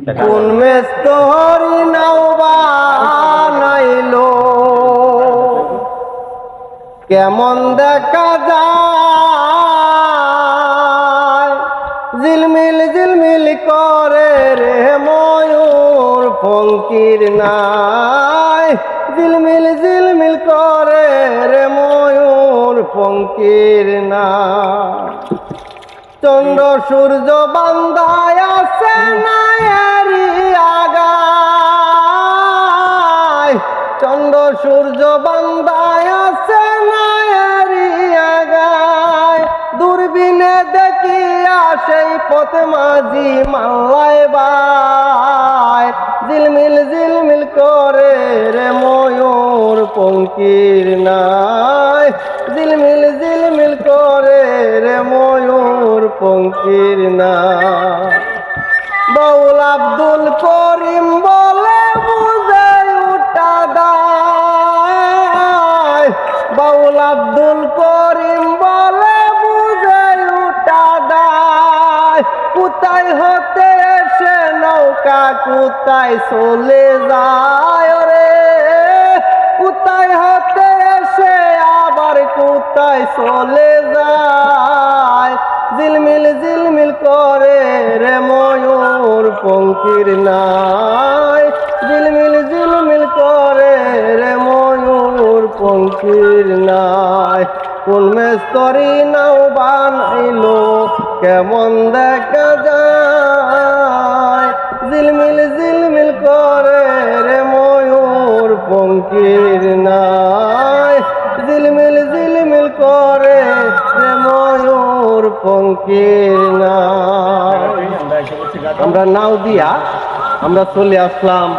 কোন মেস্তরি নাও বানাইলো কেমন দেখা যায় ঝিলমিল ঝিলমিল করে রে ময়ূর পঙ্কির নাই ঝিলমিল ঝিলমিল করে রে ময়ূর পঙ্কির নাই চন্দ্র সূর্য বান্ধায় আছে নায়েরি আগায় চন্দ্র সূর্য বান্ধায় আছে নায়েরি আগায় দূরবীনে দেখিয়া সেই পথ মাঝি মাল্লায় বাই ঝিলমিল ঝিলমিল করে রে ময়ূর পঙ্কির নাই ঝিলমিল ঝিলমিল করে রে ময়ূর পঙ্কির নাই বাউল আব্দুল করিম বলে বুঝে উঠা দায় বাউল আব্দুল করিম বলে বুঝে উঠা দায় কোথায় হতে এসে নৌকা কোথায় চলে যায় রে কোথায় হতে এসে আবার কোথায় চলে যায় ঝিলমিল ঝিলমিল করে রে ময়ূর পঙ্কির নাই ঝিলমিল ঝিলমিল করে রে ময়ূর পঙ্কির নাই কোন মেস্তরি নাও বানাইলো কেমন দেখা যায় ঝিলমিল ঝিলমিল করে রে ময়ূর পঙ্কির নাই ঝিলমিল ঝিলমিল করে রে ময়ূর পঙ্কির নাই আমরা নাও দিয়া আমরা চলে আসলাম